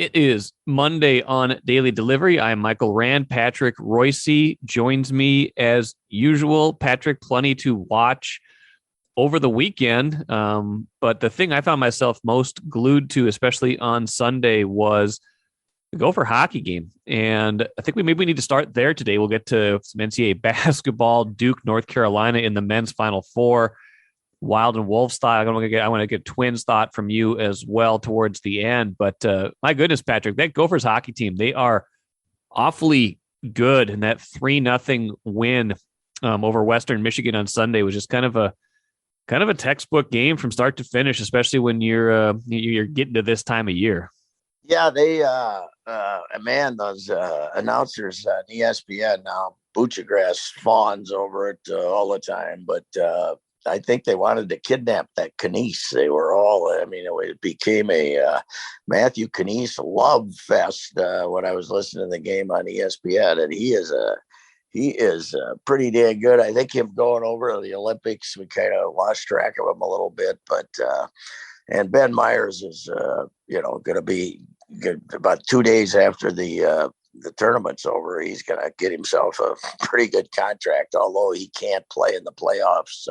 It is Monday on Daily Delivery. I'm Michael Rand. Patrick Reusse joins me as usual. Patrick, plenty to watch over the weekend. But the thing I found myself most glued to, especially on Sunday, was the Gopher hockey game. And I think we need to start there today. We'll get to some NCAA basketball, Duke, North Carolina in the men's Final Four. Wild and Wolf style. I want to get Twins thought from you as well towards the end. But my goodness, Patrick, that Gophers hockey team, they are awfully good. And that 3-0 win over Western Michigan on Sunday was just kind of a textbook game from start to finish, especially when you're getting to this time of year. Yeah, they those announcers on ESPN now, Buccigrass fawns over it all the time, but I think they wanted to kidnap that Knies. They were all, it became a Matthew Knies love fest when I was listening to the game on ESPN, and he is pretty damn good. I think him going over to the Olympics, we kind of lost track of him a little bit, but and Ben Myers is going to be good about 2 days after the tournament's over. He's going to get himself a pretty good contract, although he can't play in the playoffs.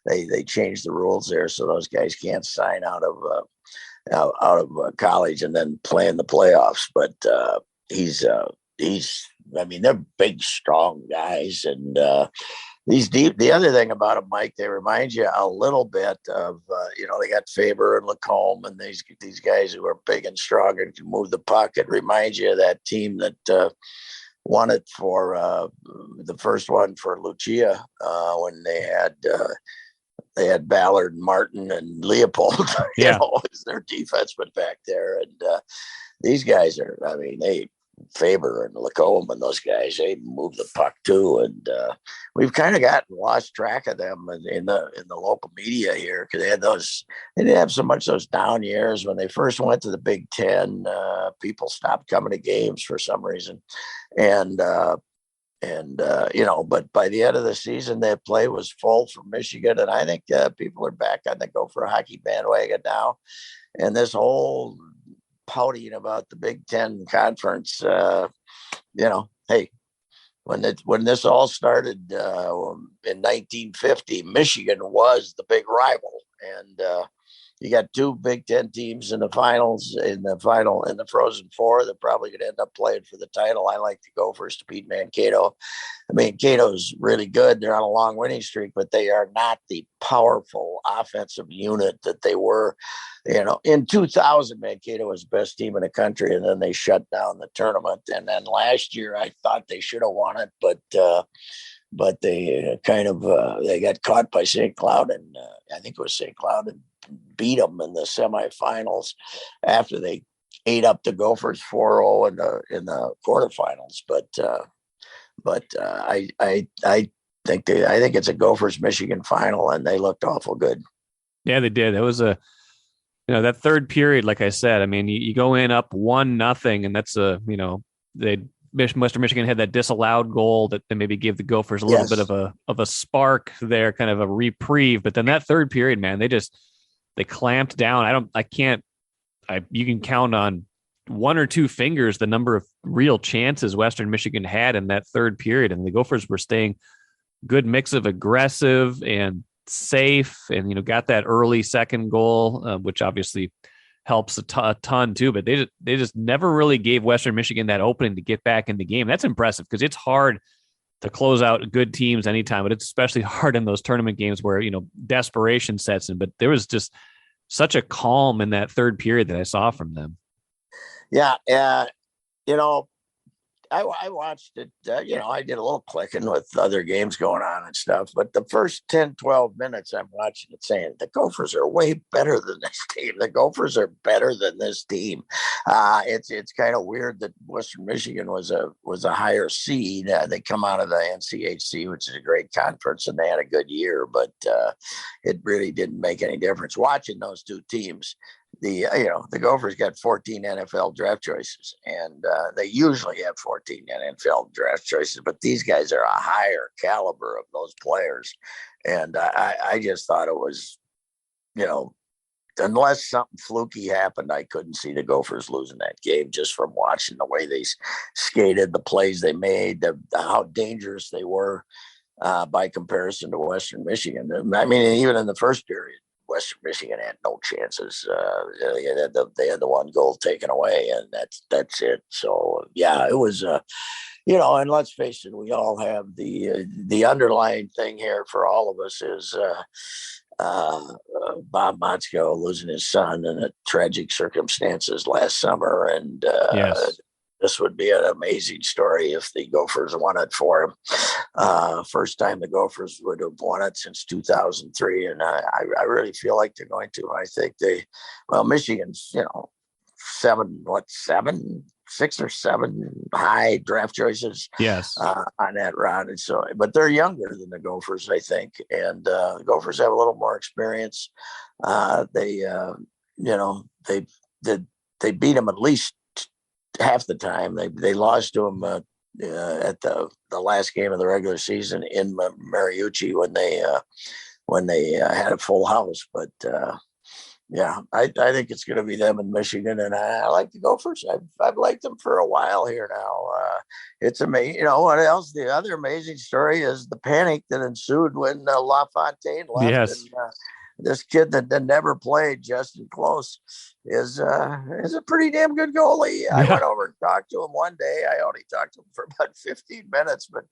They changed the rules there, so those guys can't sign out of college and then play in the playoffs. But they're big, strong guys, and these deep. The other thing about them, Mike, they remind you a little bit of, they got Faber and Lacombe and these guys who are big and strong and can move the puck. It reminds you of that team that won it for the first one for Lucia when they had Ballard, Martin, and Leopold. Yeah. As their defenseman back there, and these guys are. They. Faber and Lacombe and those guys, they move the puck too, and we've kind of lost track of them in the local media here because they didn't have so much those down years when they first went to the Big Ten. People stopped coming to games for some reason, and but by the end of the season, that play was full for Michigan, and I think people are back on the Gopher hockey bandwagon now, and this whole pouting about the Big Ten conference, hey, when this all started in 1950, Michigan was the big rival, and you got two Big Ten teams in the finals, in the Frozen Four. They're probably going to end up playing for the title. I like the Gophers to beat Mankato. Mankato's really good. They're on a long winning streak, but they are not the powerful offensive unit that they were. In 2000, Mankato was the best team in the country, and then they shut down the tournament. And then last year, I thought they should have won it, but they they got caught by St. Cloud, and I think it was St. Cloud, and beat them in the semifinals after they ate up the Gophers 4-0 in the quarterfinals. But I think it's a Gophers Michigan final, and they looked awful good. Yeah, they did. It was that third period, like I said, you go in up 1-0, and that's Western Michigan had that disallowed goal that maybe gave the Gophers a little bit of a spark there, kind of a reprieve. But then that third period, man, they clamped down. You can count on one or two fingers the number of real chances Western Michigan had in that third period. And the Gophers were staying good mix of aggressive and safe, and, got that early second goal, which obviously helps a ton too, but they just never really gave Western Michigan that opening to get back in the game. That's impressive because it's hard to close out good teams anytime, but it's especially hard in those tournament games where, desperation sets in. But there was just such a calm in that third period that I saw from them. Yeah. I watched it, I did a little clicking with other games going on and stuff, but the first 10, 12 minutes I'm watching it saying the Gophers are way better than this team. The Gophers are better than this team. It's kind of weird that Western Michigan was a higher seed. They come out of the NCHC, which is a great conference, and they had a good year, but it really didn't make any difference. Watching those two teams, the Gophers got 14 NFL draft choices, and they usually have 14 NFL draft choices, but these guys are a higher caliber of those players. And I just thought it was, unless something fluky happened, I couldn't see the Gophers losing that game just from watching the way they skated, the plays they made, how dangerous they were by comparison to Western Michigan. I mean, even in the first period, Western Michigan had no chances. They had the one goal taken away, and that's it. So yeah, it was. And let's face it, we all have the underlying thing here for all of us is Bob Motzko losing his son in tragic circumstances last summer, and Yes. this would be an amazing story if the Gophers won it for him. First time the Gophers would have won it since 2003, and I really feel like they're going to. I think Michigan's, six or seven high draft choices Yes. on that round. And so, but they're younger than the Gophers, I think. And the Gophers have a little more experience. They beat them at least half the time. They lost to them at the last game of the regular season in Mariucci when they had a full house. But yeah, I think it's going to be them in Michigan, and I like the Gophers. I've liked them for a while here now. It's amazing. You know what else? The other amazing story is the panic that ensued when LaFontaine left. Yes. And this kid that never played, Justin Close, is a pretty damn good goalie. Yeah. I went over and talked to him one day. I only talked to him for about 15 minutes, but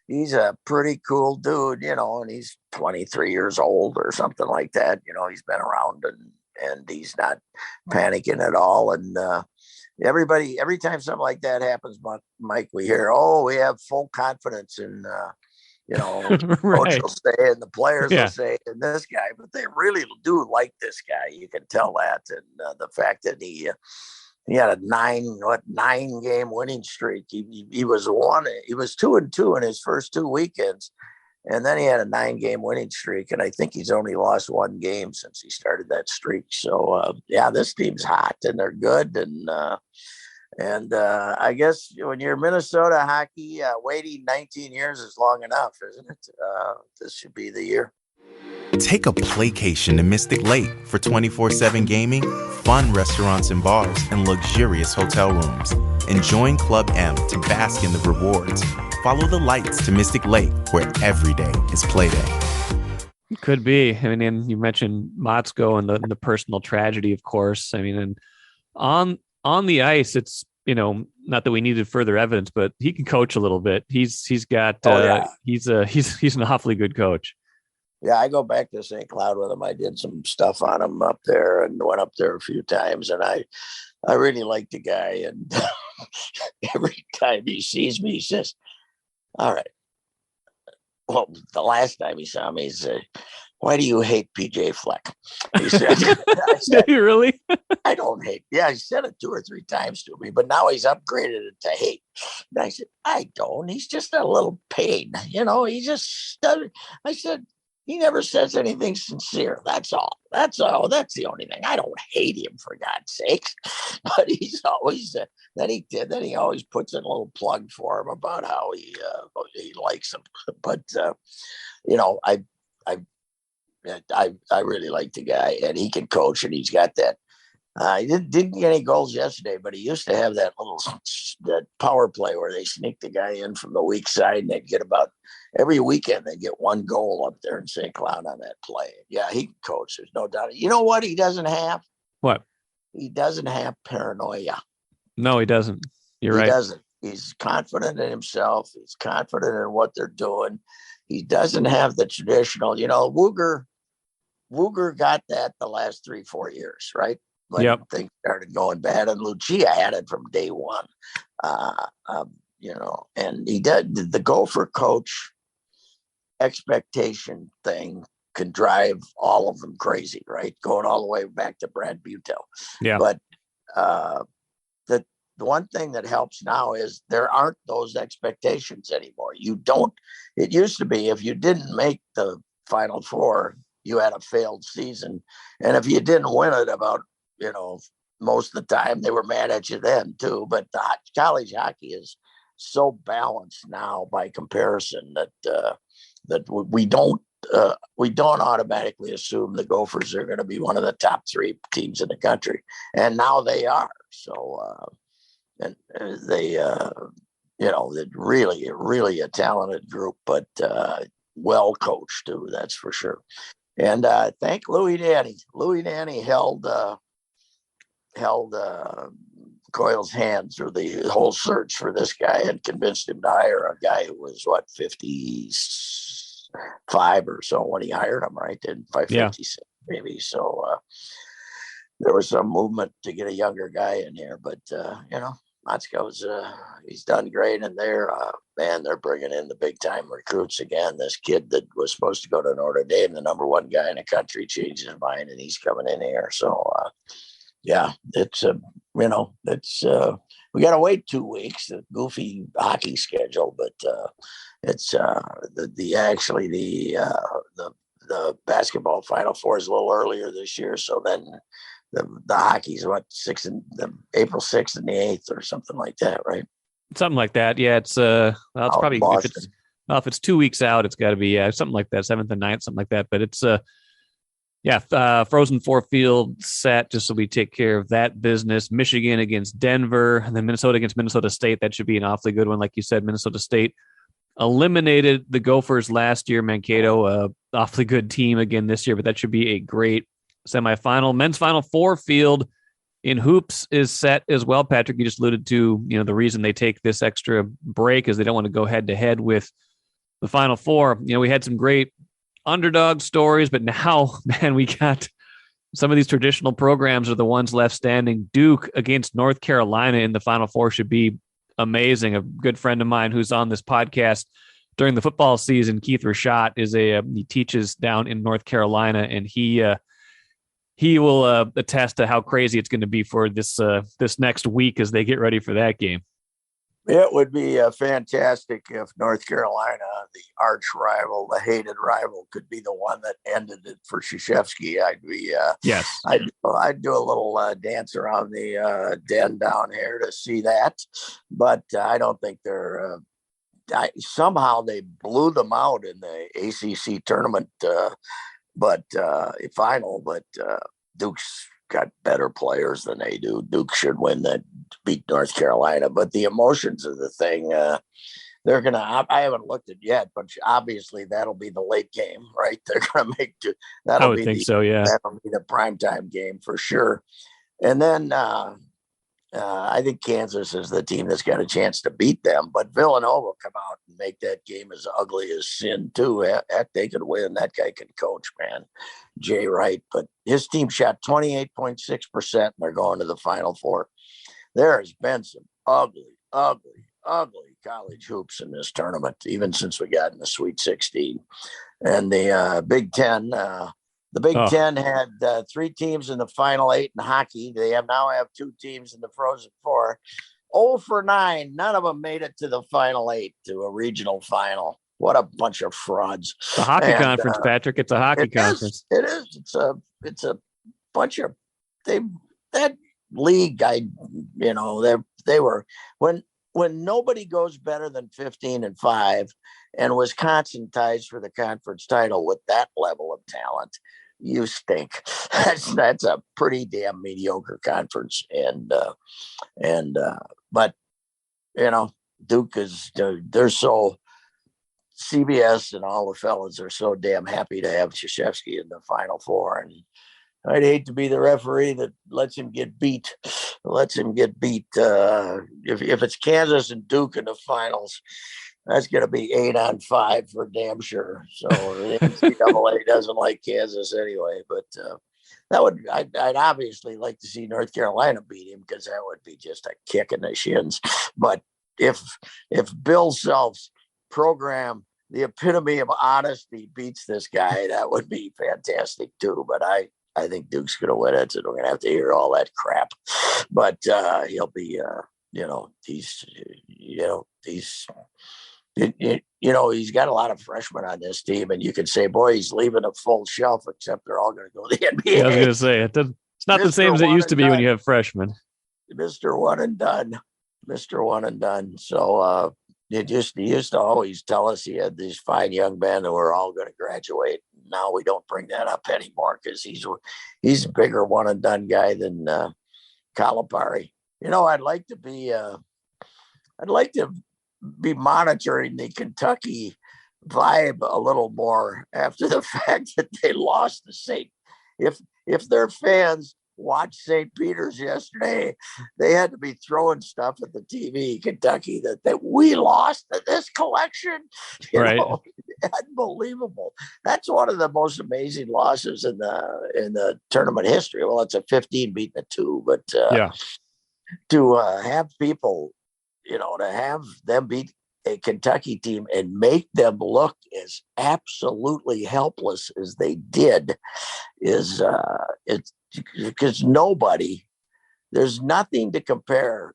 he's a pretty cool dude, and he's 23 years old or something like that. He's been around and he's not panicking at all. And every time something like that happens, Mike, we hear, we have full confidence in, the coach will say and the players will say and this guy, but they really do like this guy. You can tell that. And the fact that he had a 9-game winning streak. He was 2-2 in his first 2 weekends. And then he had a 9-game winning streak. And I think he's only lost 1 game since he started that streak. So this team's hot and they're good. And I guess when you're Minnesota hockey, waiting 19 years is long enough, isn't it? This should be the year. Take a playcation to Mystic Lake for 24/7 gaming, fun restaurants and bars, and luxurious hotel rooms. And join Club M to bask in the rewards. Follow the lights to Mystic Lake, where every day is play day. Could be. I mean, and you mentioned Motzko and the personal tragedy, of course. I mean, and on the ice, it's, not that we needed further evidence, but he can coach a little bit. He's got he's an awfully good coach. Yeah, I go back to St. Cloud with him. I did some stuff on him up there and went up there a few times. And I really like the guy. And every time he sees me, he says, all right. Well, the last time he saw me, he said, why do you hate PJ Fleck? He said, did he really? I don't hate. Yeah, he said it 2 or 3 times to me, but now he's upgraded it to hate. And I said, I don't. He's just a little pain. He just doesn't. I said, he never says anything sincere. That's all. That's the only thing. I don't hate him, for God's sakes. But he's always then he always puts in a little plug for him about how he likes him. But I really like the guy, and he can coach, and he's got that. He didn't get any goals yesterday, but he used to have that power play where they sneak the guy in from the weak side, and they'd get about every weekend they get 1 goal up there in St. Cloud on that play. Yeah, he can coach. There's no doubt. You know what he doesn't have? What? He doesn't have paranoia. No, he doesn't. You're right. He doesn't. He's confident in himself. He's confident in what they're doing. He doesn't have the traditional, Wooger got that the last 3-4 years, right? When things started going bad, and Lucia had it from day one. And he did the Gopher coach expectation thing can drive all of them crazy, right? Going all the way back to Brad Butel. Yeah. But the one thing that helps now is there aren't those expectations anymore. It used to be if you didn't make the Final Four, you had a failed season. And if you didn't win it about, most of the time, they were mad at you then too. But the college hockey is so balanced now by comparison that we don't we don't automatically assume the Gophers are going to be one of the top 3 teams in the country, and now they are. So, and they, they're really a talented group, but well coached too. That's for sure. And thank Louis Danny. Louis Danny held Coyle's hand through the whole search for this guy and convinced him to hire a guy who was 55 or so when he hired him, right? In 56 maybe. So there was some movement to get a younger guy in here, but Motzko's he's done great, and they're bringing in the big time recruits again. This kid that was supposed to go to Notre Dame, the number 1 guy in the country, changed his mind, and he's coming in here. So it's we got to wait 2 weeks. The goofy hockey schedule, but it's the basketball Final Four is a little earlier this year, so then. The hockey's April 6th and the 8th or something like that, right? Something like that. Yeah, it's it's probably if it's 2 weeks out, it's got to be something like that, 7th and 9th, something like that. But it's Frozen Four field set just so we take care of that business. Michigan against Denver, and then Minnesota against Minnesota State. That should be an awfully good one, like you said. Minnesota State eliminated the Gophers last year. Mankato, awfully good team again this year, but that should be a great semifinal. Men's Final Four field in hoops is set as well. Patrick, you just alluded to, the reason they take this extra break is they don't want to go head to head with the Final Four. We had some great underdog stories, but now, man, we got some of these traditional programs are the ones left standing. Duke against North Carolina in the Final Four should be amazing. A good friend of mine who's on this podcast during the football season, Keith Rashad, he teaches down in North Carolina, and he will attest to how crazy it's going to be for this next week as they get ready for that game. It would be fantastic if North Carolina, the arch rival, the hated rival, could be the one that ended it for Krzyzewski. I'd be yes. I'd do a little dance around the den down here to see that, but I don't think they're. Somehow they blew them out in the ACC tournament. Final, but Duke's got better players than they do. Duke should win that, beat North Carolina, but the emotions of the thing, they're going to, I haven't looked at it yet, but obviously that'll be the late game, right? They're going to make, I would think so. Yeah. That'll be the primetime game for sure. And then, I think Kansas is the team that's got a chance to beat them, but Villanova will come out and make that game as ugly as sin too. Heck, they could win. That guy can coach, man. Jay Wright, but his team shot 28.6% and they're going to the Final Four. There has been some ugly college hoops in this tournament, even since we got in the Sweet 16. And the Big Ten, the Big Ten had 3 teams in the Final 8 in hockey. They now have 2 teams in the Frozen Four. 0 for 9. None of them made it to the Final 8, to a regional final. What a bunch of frauds. The hockey conference, Patrick. It's a hockey conference. It is. It's a bunch of that league. They were when nobody goes better than 15-5, and Wisconsin ties for the conference title with that level of talent. You stink. That's a pretty damn mediocre conference, but Duke is they're so. CBS and all the fellas are so damn happy to have Krzyzewski in the Final Four, and I'd hate to be the referee that lets him get beat. If it's Kansas and Duke in the finals, that's going to be 8-5 for damn sure. So the NCAA doesn't like Kansas anyway, but I'd obviously like to see North Carolina beat him, because that would be just a kick in the shins. But if Bill Self's program, the epitome of honesty, beats this guy, that would be fantastic too. But I think Duke's going to win it, so we're going to have to hear all that crap. But he'll be, he's got a lot of freshmen on this team, and you can say, boy, he's leaving a full shelf, except they're all going to go to the NBA. I was going to say, it's not the same as it used to be when you have freshmen. Mr. One and done. So, he used to always tell us he had these fine young men who were all going to graduate. Now we don't bring that up anymore because he's a bigger one and done guy than Calipari. I'd like to be monitoring the Kentucky vibe a little more after the fact that they lost to St. If their fans watched St. Peter's yesterday, they had to be throwing stuff at the TV, Kentucky, that we lost to this collection. Right. Unbelievable. That's one of the most amazing losses in the tournament history. Well, it's a 15 beating a 2, but to have people, to have them beat a Kentucky team and make them look as absolutely helpless as they did it's because there's nothing to compare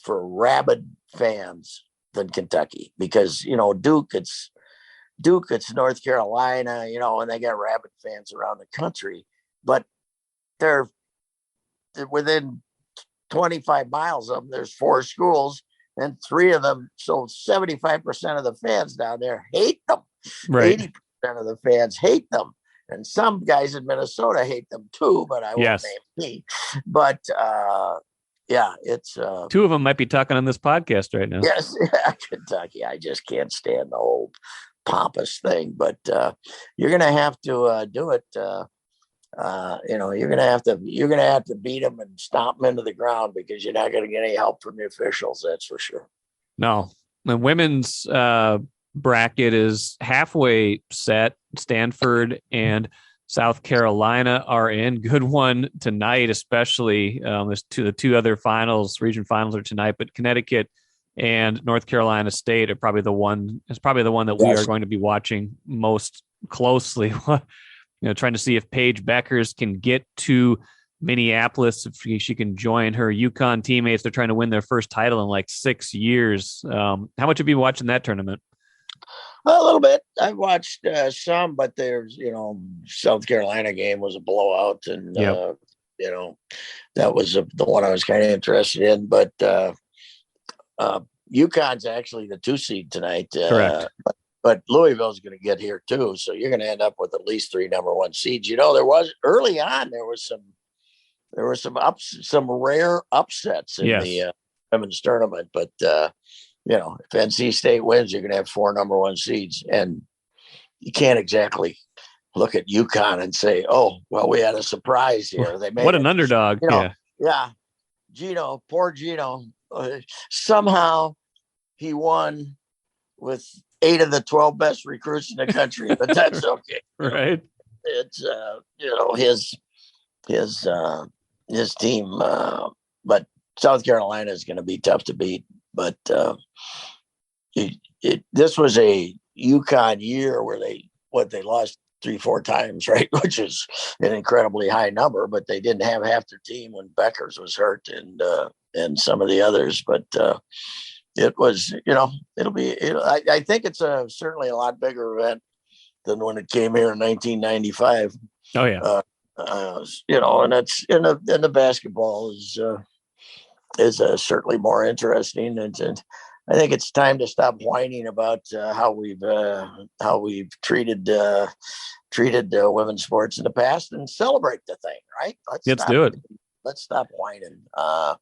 for rabid fans than Kentucky, because Duke, it's North Carolina, and they got rabid fans around the country, but they're within 25 miles of them. There's 4 schools, and 3 of them, so 75% of the fans down there hate them. Right. 80% of the fans hate them. And some guys in Minnesota hate them too, but I won't name me. But it's 2 of them might be talking on this podcast right now. Yes, Kentucky. I just can't stand the whole pompous thing. But you're gonna have to do it. You're gonna have to beat them and stomp them into the ground, because you're not gonna get any help from the officials. That's for sure. No, the women's bracket is halfway set. Stanford and South Carolina are in. Good one tonight, especially. There's the 2 other finals, region finals are tonight, but Connecticut and North Carolina State are probably the one that we are going to be watching most closely. Trying to see if Paige Beckers can get to Minneapolis, if she can join her UConn teammates. They're trying to win their first title in like 6 years. How much have you been watching that tournament? A little bit. I've watched some, but there's, South Carolina game was a blowout, and that was the one I was kind of interested in. But UConn's actually the 2 seed tonight. Correct. But Louisville's going to get here too, so you're going to end up with at least 3 number 1 seeds. There was early on there were some rare upsets in the women's tournament, but if NC State wins, you're going to have 4 number 1 seeds, and you can't exactly look at UConn and say, "Oh, well, we had a surprise here." They made what an underdog. Poor Gino. Somehow he won with 8 of the 12 best recruits in the country, but that's okay. Right. It's his team, but South Carolina is going to be tough to beat. But this was a UConn year where they lost 3-4 times, right? Which is an incredibly high number, but they didn't have half their team when Beckers was hurt and some of the others. But it was, I think it's certainly a lot bigger event than when it came here in 1995. Oh yeah. And it's in the basketball is certainly more interesting, and I think it's time to stop whining about how we've treated women's sports in the past and celebrate the thing, right? Let's do it. Let's stop whining, and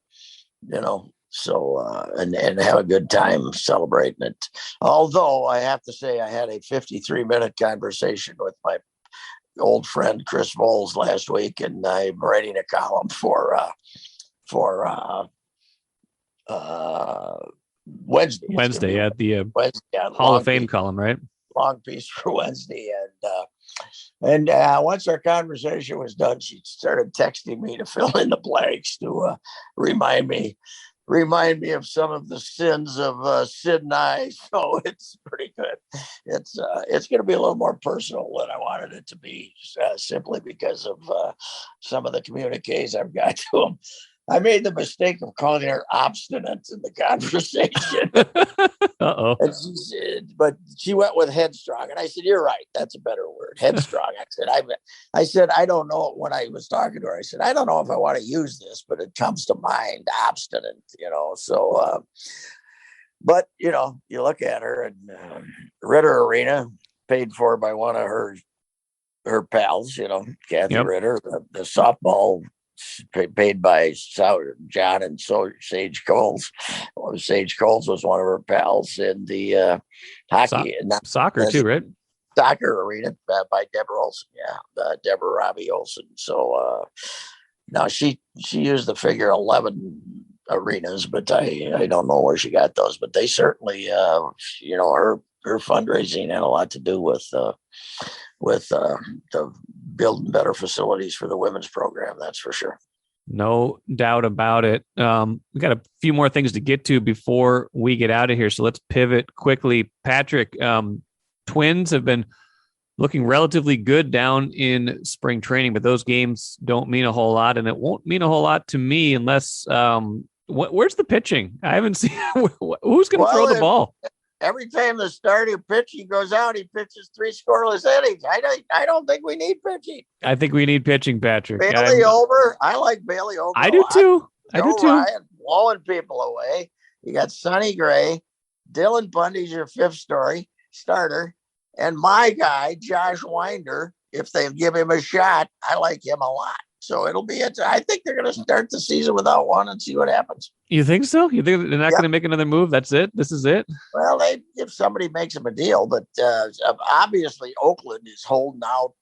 have a good time celebrating it. Although I have to say, I had a 53-minute conversation with my old friend Chris Voles last week, and I'm writing a column for Wednesday at the Wednesday, Hall of Fame column, right? Long piece for Wednesday, and once our conversation was done, she started texting me to fill in the blanks, to remind me of some of the sins of Sid and I. So it's pretty good. It's going to be a little more personal than I wanted it to be, simply because of some of the communiques I've got to him. I made the mistake of calling her obstinate in the conversation. Uh-oh. But she went with headstrong, and I said, "You're right. That's a better word, headstrong." I said, I don't know. When I was talking to her, I said, I don't know if I want to use this, but it comes to mind, obstinate. So But, you look at her and Ritter Arena, paid for by one of her pals, Kathy Yep. Ritter, the softball paid by John and Sage Coles. Sage Coles was one of her pals, and the hockey, soccer too, right? Soccer arena by Deborah Olson. Yeah, Deborah Robbie Olson. So now she used the figure 11 arenas, but I don't know where she got those. But they certainly, her fundraising had a lot to do with the building better facilities for the women's program. That's for sure. No doubt about it. We got a few more things to get to before we get out of here. So let's pivot quickly. Patrick, Twins have been looking relatively good down in spring training, but those games don't mean a whole lot, and it won't mean a whole lot to me unless where's the pitching? I haven't seen who's going to throw the ball. Every time the starter pitching goes out, he pitches 3 scoreless innings. I don't think we need pitching. I think we need pitching, Patrick. Bailey Ober. I like Bailey Ober. I do too. Ryan blowing people away. You got Sonny Gray. Dylan Bundy's your 5th starter. And my guy, Josh Winder, if they give him a shot, I like him a lot. So it'll be I think they're going to start the season without one and see what happens. You think so? You think they're not going to make another move? That's it? This is it? Well, if somebody makes them a deal, but obviously Oakland is holding out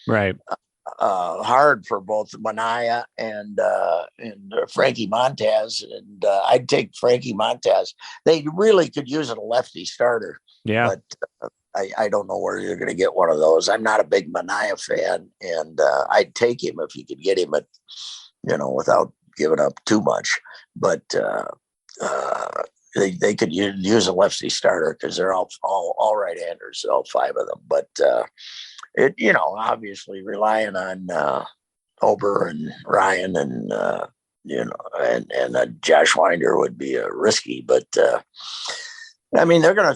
right hard for both Manaea and Frankie Montez. And I'd take Frankie Montez. They really could use a lefty starter. Yeah. But I don't know where you're going to get one of those. I'm not a big Manaea fan, and I'd take him if you could get him without giving up too much. But they could use a lefty starter because they're all right-handers, all 5 of them. But obviously relying on Ober and Ryan and Josh Winder would be risky. But I mean, they're gonna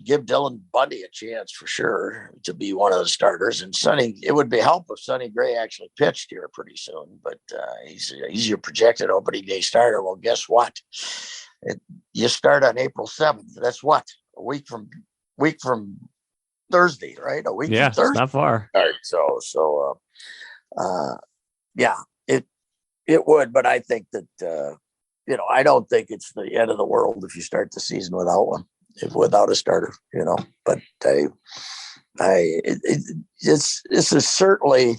give Dylan Bundy a chance for sure to be one of the starters. And it would be help if Sonny Gray actually pitched here pretty soon. But he's your projected opening day starter. Well, guess what? You start on April 7th. That's what, a week from Thursday, right? A week from Thursday. It's not far. All right, so it would, but I think that I don't think it's the end of the world if you start the season without one. Without a starter, but this is certainly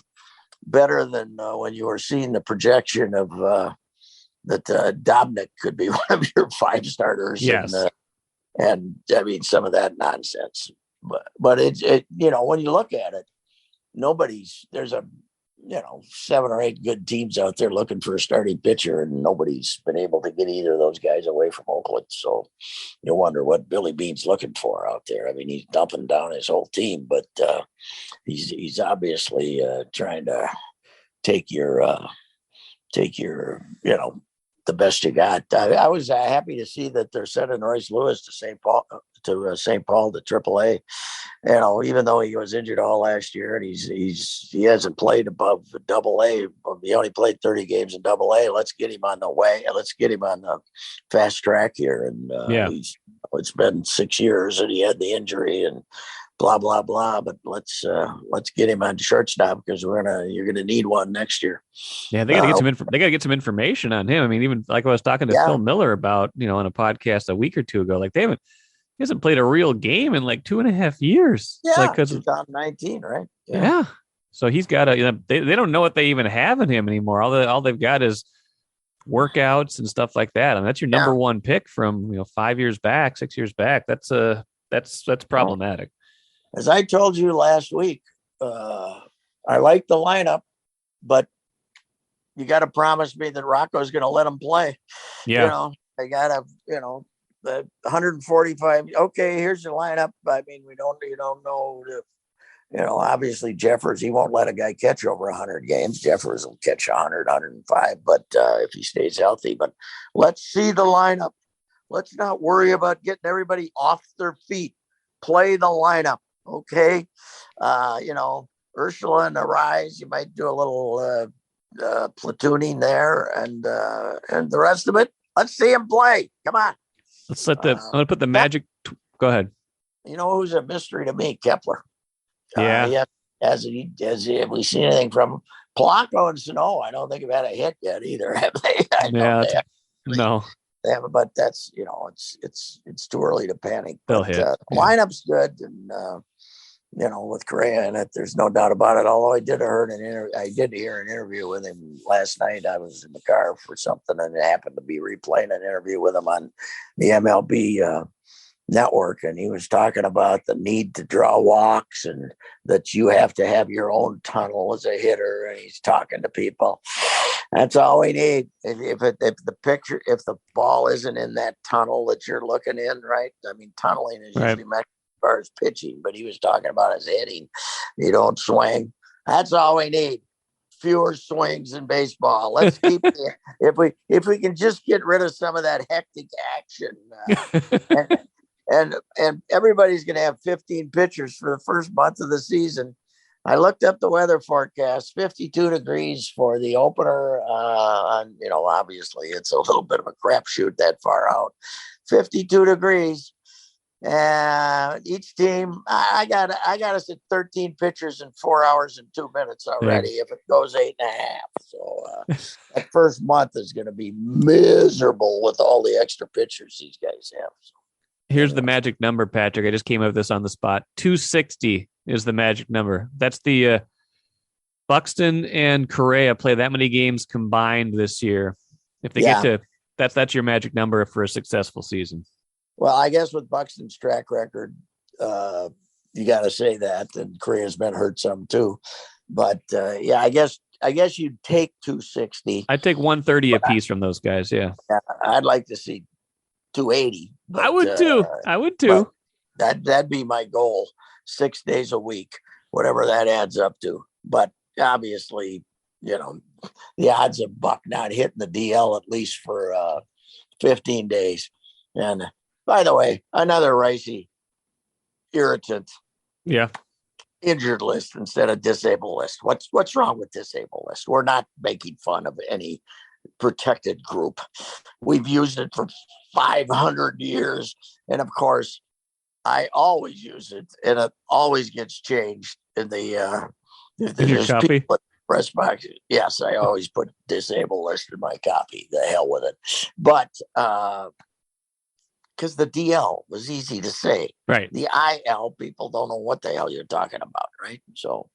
better than when you were seeing the projection of that Dobnik could be one of your 5 starters. Yes. And I mean, some of that nonsense, but it when you look at it, there's 7 or 8 good teams out there looking for a starting pitcher, and nobody's been able to get either of those guys away from Oakland. So you wonder what Billy Beane's looking for out there. I mean, he's dumping down his whole team, but he's obviously trying to take your the best you got. I was happy to see that they're sending Royce Lewis to St. Paul to AAA. Even though he was injured all last year, and he hasn't played above AA. He only played 30 games in AA. Let's get him on the way. Let's get him on the fast track here. And it's been 6 years, and he had the injury and blah blah blah. But let's get him on shortstop because you're gonna need one next year. Yeah, they got to get some information on him. I mean, even like I was talking to Phil Miller about, on a podcast a week or two ago, like he hasn't played a real game in like 2.5 years. Yeah, because 2019, right? Yeah. So he's got they don't know what they even have in him anymore. All they've got is workouts and stuff like that. I mean, that's your number one pick from 5 years back, 6 years back. That's problematic. As I told you last week, I like the lineup, but you got to promise me that Rocco's going to let him play. Yeah. They got to, the 145. Okay, here's the lineup. I mean, you don't know. Obviously Jeffers, he won't let a guy catch over 100 games. Jeffers will catch 100, 105, but if he stays healthy. But let's see the lineup. Let's not worry about getting everybody off their feet. Play the lineup, okay? Ursula and Arise, you might do a little platooning there, and the rest of it, let's see him play. Come on. I'm going to put the Magic. Go ahead. You know who's a mystery to me? Kepler. Yeah. Have we seen anything from him? Polanco and Sano, I don't think have had a hit yet either. Have they? I know they have. No. They have, but that's it's too early to panic. They'll but hit. Lineup's good, and with Correa in it, there's no doubt about it. Although I did hear an interview with him last night. I was in the car for something, and it happened to be replaying an interview with him on the MLB network, and he was talking about the need to draw walks and that you have to have your own tunnel as a hitter. And he's talking to people. That's all we need. If the ball isn't in that tunnel that you're looking in, right? I mean, tunneling is usually meant as far as pitching, but he was talking about his hitting. You don't swing. That's all we need. Fewer swings in baseball. Let's keep if we can just get rid of some of that hectic action. And everybody's going to have 15 pitchers for the first month of the season. I looked up the weather forecast, 52 degrees for the opener. Obviously it's a little bit of a crapshoot that far out. 52 degrees. And each team, I got us at 13 pitchers in 4 hours and 2 minutes already. If it goes 8.5. So that first month is going to be miserable with all the extra pitchers these guys have. So. Here's the magic number, Patrick. I just came up with this on the spot. 260 is the magic number. That's the Buxton and Correa play that many games combined this year. If they get to that's your magic number for a successful season. Well, I guess with Buxton's track record, you got to say that, and Correa's been hurt some too. But I guess you'd take 260. I'd take 130 apiece from those guys. Yeah, I'd like to see 280. But, I would too. That'd be my goal. 6 days a week, whatever that adds up to. But obviously, the odds of Buck not hitting the DL at least for 15 days. And by the way, another Ricey irritant. Yeah. Injured list instead of disabled list. What's wrong with disabled list? We're not making fun of any protected group. We've used it for 500 years. And of course, I always use it, and it always gets changed in the your copy press box. Yes, I always put disabled list in my copy. The hell with it. But because the DL was easy to say, right? The IL, people don't know what the hell you're talking about, right? So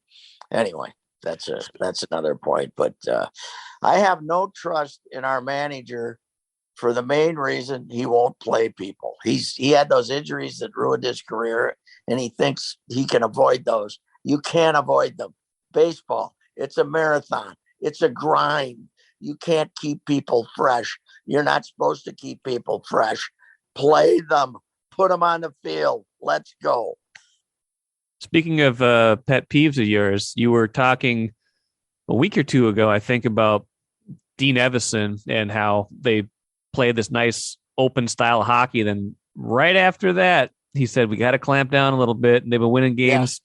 anyway, that's another point. But I have no trust in our manager for the main reason he won't play people. He had those injuries that ruined his career, and he thinks he can avoid those. You can't avoid them. Baseball, it's a marathon. It's a grind. You can't keep people fresh. You're not supposed to keep people fresh. Play them. Put them on the field. Let's go. Speaking of pet peeves of yours, you were talking a week or two ago, I think, about Dean Evison and how they play this nice open style hockey. Then right after that, he said, we got to clamp down a little bit. And they've been winning games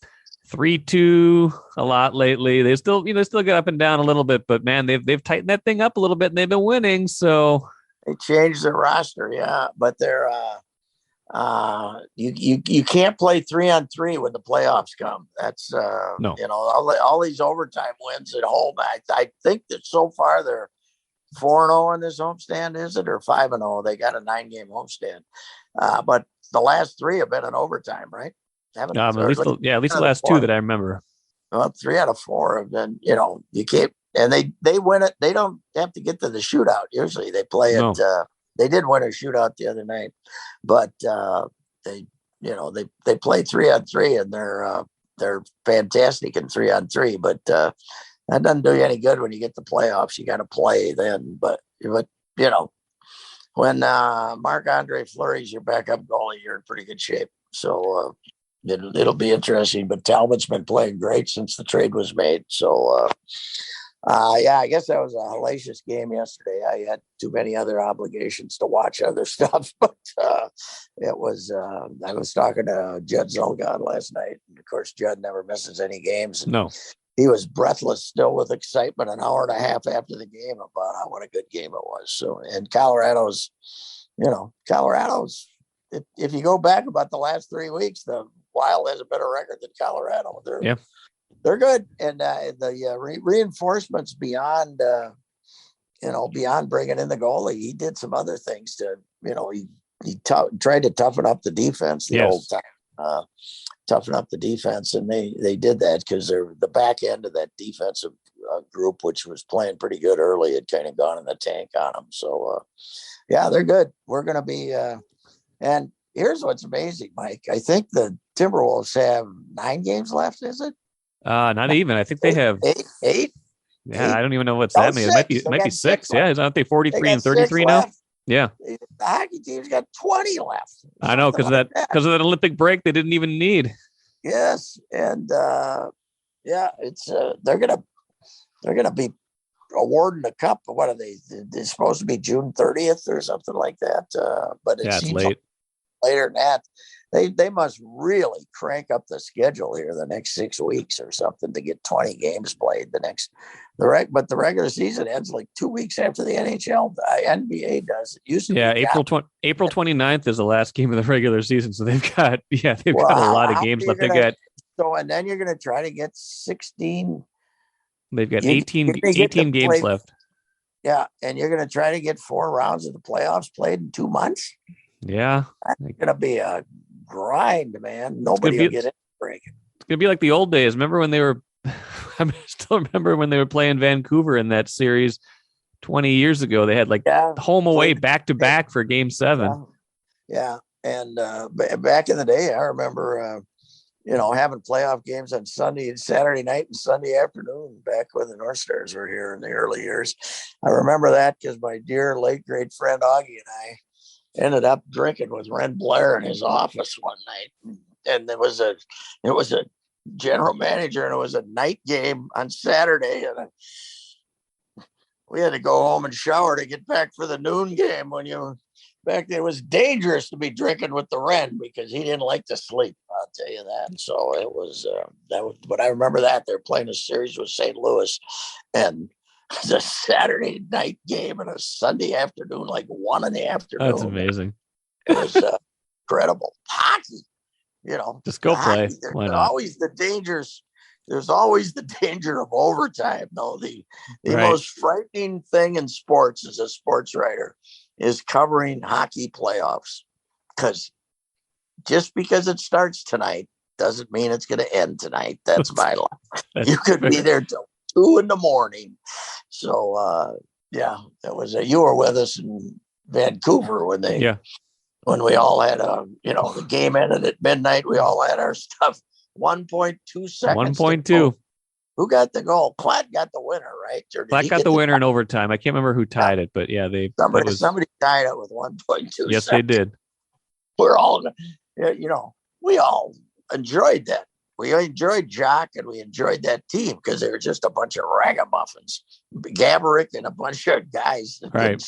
3-2 a lot lately. They still get up and down a little bit, but man, they've tightened that thing up a little bit and they've been winning. So they changed their roster. Yeah. But they're, you can't play 3-on-3 when the playoffs come. That's, no. All these overtime wins at home. I think that so far they're 4-0 in this homestand, is it? Or 5-0? They got a 9-game homestand. But the last 3 have been in overtime, right? At least the last 2 that I remember. Well, 3 out of 4 have been, you can't, and they win it. They don't have to get to the shootout. Usually they play it. They did win a shootout the other night, but they play 3-on-3 and they're fantastic in 3-on-3, but that doesn't do you any good when you get the playoffs. You got to play then. But when Marc-Andre Fleury's your backup goalie, you're in pretty good shape. So it'll be interesting. But Talbot's been playing great since the trade was made. So I guess that was a hellacious game yesterday. I had too many other obligations to watch other stuff, but it was. I was talking to Judd Zulgad last night, and of course, Judd never misses any games. No. He was breathless still with excitement an hour and a half after the game about what a good game it was. So, and Colorado's Colorado's, if you go back about the last 3 weeks, the Wild has a better record than Colorado. They're good. And the reinforcements beyond, beyond bringing in the goalie, he did some other things to, he tried to toughen up the defense, old time, toughen up the defense. And they did that because they're the back end of that defensive group, which was playing pretty good early, had kind of gone in the tank on them. So, they're good. We're going to be, and here's what's amazing, Mike. I think the Timberwolves have 9 games left, is it? Not even. I think they have eight. Yeah, 8? I don't even know what's No, that mean. It might be 6. Yeah, aren't they 43 and 33 now? Left. Yeah. The hockey team's got 20 left. I know, because of that Olympic break they didn't even need. Yes, and it's they're gonna be awarding a cup. What are they? They're supposed to be June 30th or something like that. But it's late. Later than that. They must really crank up the schedule here the next 6 weeks or something to get 20 games played. But the regular season ends like 2 weeks after the NHL, NBA does. It used to be April 29th is the last game of the regular season, so they've got a lot of games left. And then you're going to try to get 16. They've got 18 games left. Yeah, and you're going to try to get 4 rounds of the playoffs played in 2 months. Yeah, that's going to be a grind, man. Nobody will get it break. It's going to be like the old days. Remember when they were? I still remember when they were playing Vancouver in that series 20 years ago. They had home away back to back for Game 7. Yeah, and back in the day, I remember having playoff games on Saturday night and Sunday afternoon back when the North Stars were here in the early years. I remember that because my dear late great friend Augie and I ended up drinking with Ren Blair in his office one night, and it was a general manager, and it was a night game on Saturday, and we had to go home and shower to get back for the noon game. Back then, it was dangerous to be drinking with the Ren because he didn't like to sleep. I'll tell you that. So it was but I remember that they're playing a series with St. Louis, and it's a Saturday night game and a Sunday afternoon, like 1 in the afternoon. That's amazing. It was incredible. Hockey, just go play. Why not? There's always the danger of overtime, though. The most frightening thing in sports as a sports writer is covering hockey playoffs, because just because it starts tonight doesn't mean it's going to end tonight. That's my life. You could be there till 2 a.m. So, that was you were with us in Vancouver when we all had the game ended at midnight. We all had our stuff. 1.2 seconds. 1.2. Who got the goal? Platt got the winner, right? Platt got the winner in overtime. I can't remember who tied it, but somebody tied it with 1.2. Yes, seconds. They did. We're all, we all enjoyed that. We enjoyed Jock, and we enjoyed that team because they were just a bunch of ragamuffins, Gaborik and a bunch of guys. Right.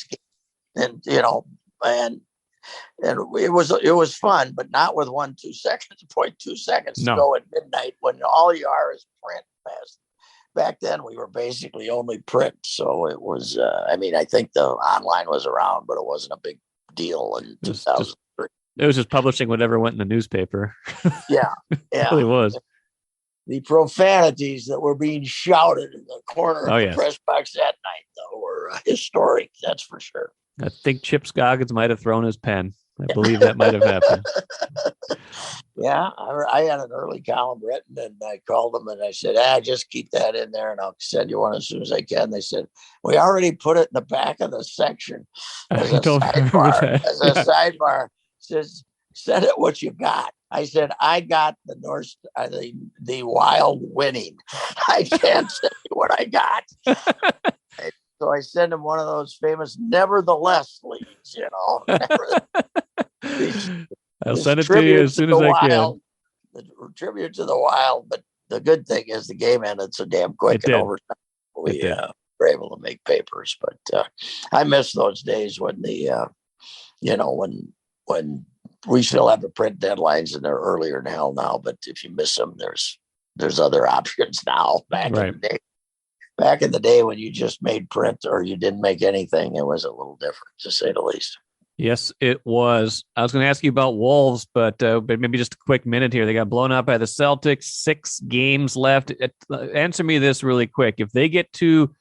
And it was fun, but not with 1.2 seconds to go at midnight when all you are is print fast. Back then we were basically only print. So it was, I think the online was around, but it wasn't a big deal in 2003. It was just publishing whatever went in the newspaper. Yeah. It really was. The profanities that were being shouted in the corner of the press box that night, though, were historic. That's for sure. I think Chip Scoggins might have thrown his pen. I believe that might have happened. Yeah, I had an early column written, and I called them and I said, just keep that in there and I'll send you one as soon as I can. They said, we already put it in the back of the section as a sidebar. Says, send it what you got. I said, I got the Wild winning. I can't tell you what I got. So I send him one of those famous nevertheless leads, I'll send it to you as soon as I can. The tribute to the Wild, but the good thing is the game ended so damn quick and overtime. We were able to make papers, but I miss those days when when we still have the print deadlines and they're earlier now. But if you miss them, there's other options now. Back in the day when you just made print or you didn't make anything, it was a little different, to say the least. Yes, it was. I was going to ask you about Wolves, but maybe just a quick minute here. They got blown out by the Celtics. 6 games left. Answer me this really quick. If they get to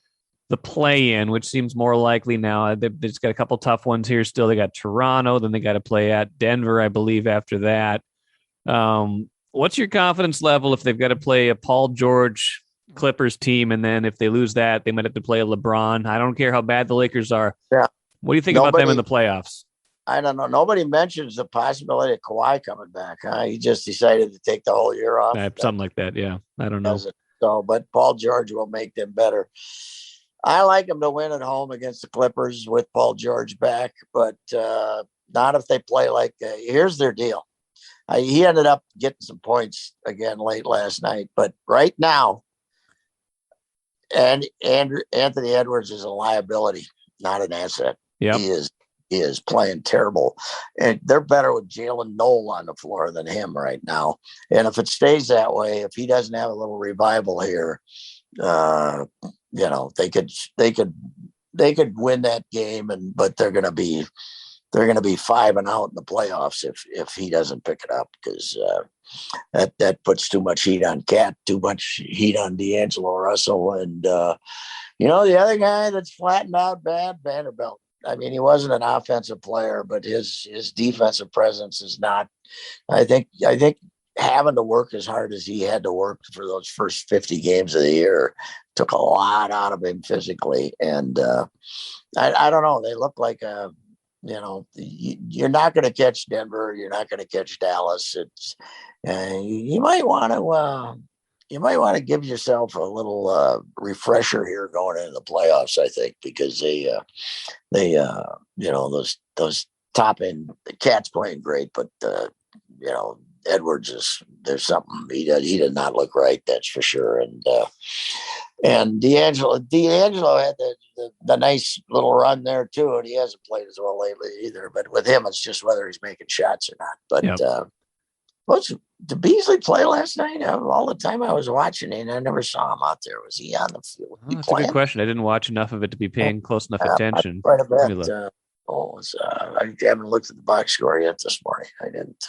the play-in, which seems more likely now, they've just got a couple tough ones here still. They got Toronto, then they got to play at Denver, I believe, after that. What's your confidence level if they've got to play a Paul George Clippers team, and then if they lose that, they might have to play a LeBron? I don't care how bad the Lakers are. Yeah. What do you think about them in the playoffs? I don't know. Nobody mentions the possibility of Kawhi coming back. Huh? He just decided to take the whole year off. Something like that. Yeah. I don't know. So, but Paul George will make them better. I like them to win at home against the Clippers with Paul George back, but not if they play like, here's their deal. He ended up getting some points again late last night, but right now, and Anthony Edwards is a liability, not an asset. Yep. He is playing terrible, and they're better with Jalen Noel on the floor than him right now. And if it stays that way, if he doesn't have a little revival here, they could win that game, but they're going to be 5 and out in the playoffs if he doesn't pick it up, because that puts too much heat on Cat, too much heat on D'Angelo Russell, and the other guy that's flattened out bad, Vanderbilt. I mean, he wasn't an offensive player, but his defensive presence is not. I think having to work as hard as he had to work for those first 50 games of the year took a lot out of him physically, and I don't know. They look like you're not going to catch Denver. You're not going to catch Dallas. It's you might want to give yourself a little refresher here going into the playoffs. I think, because those top end, the Cat's playing great, but Edwards there's something he did not look right. That's for sure. And D'Angelo had the nice little run there too, and he hasn't played as well lately either. But with him, it's just whether he's making shots or not. But yep. Did Beasley play last night? All the time I was watching it, I never saw him out there. Was he on the field? That's a good question. I didn't watch enough of it to be paying close enough attention. Quite a bit. I haven't looked at the box score yet this morning. I didn't.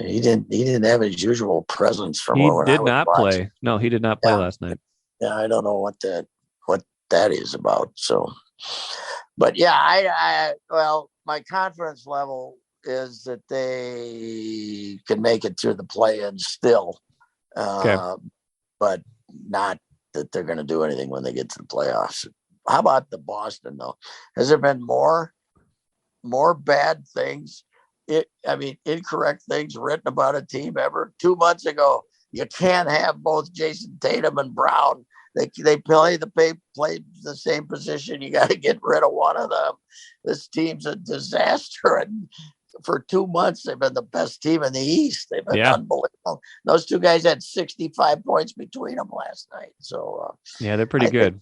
He didn't have his usual presence from he when did I was not watching. play. No, he did not play last night. Yeah, I don't know what that is about. So, but yeah, my confidence level is that they can make it through the play-in still, but not that they're going to do anything when they get to the playoffs. How about the Boston though? Has there been more bad things? Incorrect things written about a team ever? 2 months ago, you can't have both Jason Tatum and Brown. They play the same position. You got to get rid of one of them. This team's a disaster, and for 2 months they've been the best team in the East. They've been unbelievable. Those two guys had 65 points between them last night. So they're pretty good.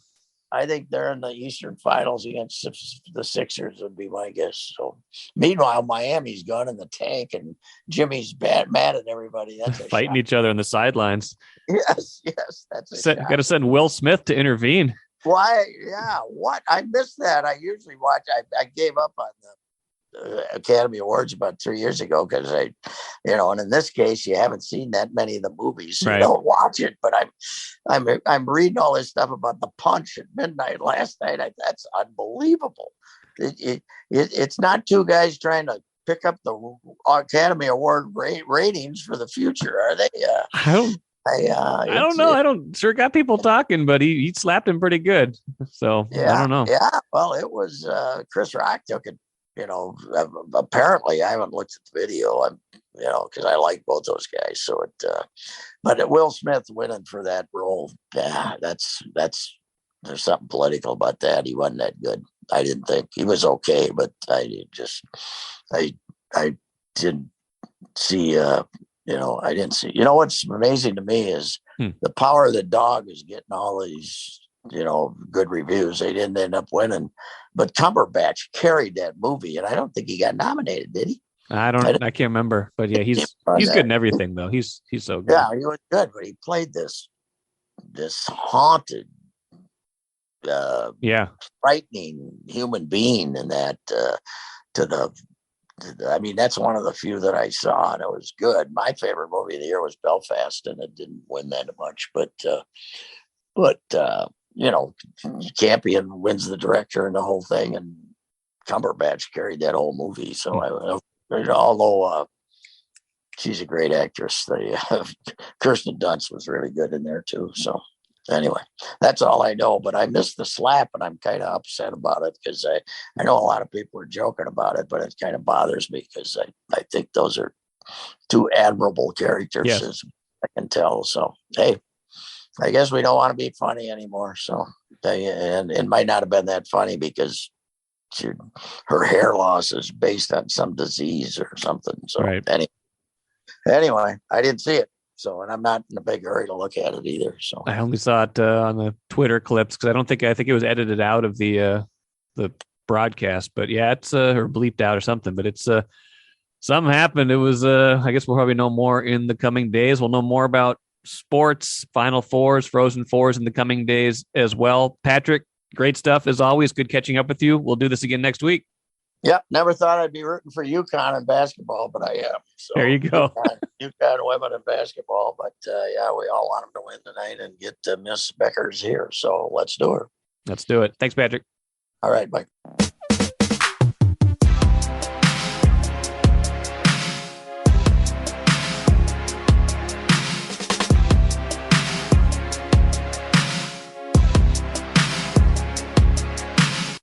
I think they're in the Eastern Finals against the Sixers would be my guess. So, meanwhile, Miami's gone in the tank, and Jimmy's mad at everybody. That's fighting each other on the sidelines. Yes, that's got to send Will Smith to intervene. Why? Yeah, what? I missed that. I usually watch. I gave up on the Academy Awards about 3 years ago because and in this case, you haven't seen that many of the movies, so you don't watch it. But I'm reading all this stuff about the punch at midnight last night. That's unbelievable. It's not two guys trying to pick up the Academy Award ratings for the future, are they? I don't know. I don't sure got people talking, but he slapped him pretty good. So I don't know. Yeah. Well, it was Chris Rock took it. Apparently I haven't looked at the video. Because I like both those guys. So but Will Smith winning for that role. Yeah, there's something political about that. He wasn't that good. I didn't think he was okay, but I didn't see. I didn't see. What's amazing to me is the Power of the Dog is getting all these good reviews. They didn't end up winning, but Cumberbatch carried that movie, and I don't think he got nominated, did he? I can't remember, but yeah, he's good in everything though. He's so good. Yeah, he was good, but he played this haunted Yeah. frightening human being in that I mean, that's one of the few that I saw, and it was good. My favorite movie of the year was Belfast, and it didn't win that much, but Campion wins the director and the whole thing, and Cumberbatch carried that whole movie. So although she's a great actress, Kirsten Dunst was really good in there too. So anyway, that's all I know, but I missed the slap, and I'm kind of upset about it because I know a lot of people are joking about it, but it kind of bothers me because I think those are two admirable characters, yes. as I can tell. So, hey, I guess we don't want to be funny anymore. So, and it might not have been that funny because her hair loss is based on some disease or something. So, right. Anyway, I didn't see it. So, and I'm not in a big hurry to look at it either. So I only saw it on the Twitter clips because I think it was edited out of the broadcast. But yeah, it's or bleeped out or something. But it's something happened. It was I guess we'll probably know more in the coming days. We'll know more about sports, Final Fours, Frozen Fours in the coming days as well. Patrick, great stuff as always. Good catching up with you. We'll do this again next week. Yeah, never thought I'd be rooting for UConn in basketball, but I am. So there you go. UConn women in basketball, but yeah, we all want them to win tonight and get Miss Beckers here. So let's do her. Let's do it. Thanks, Patrick. All right, bye.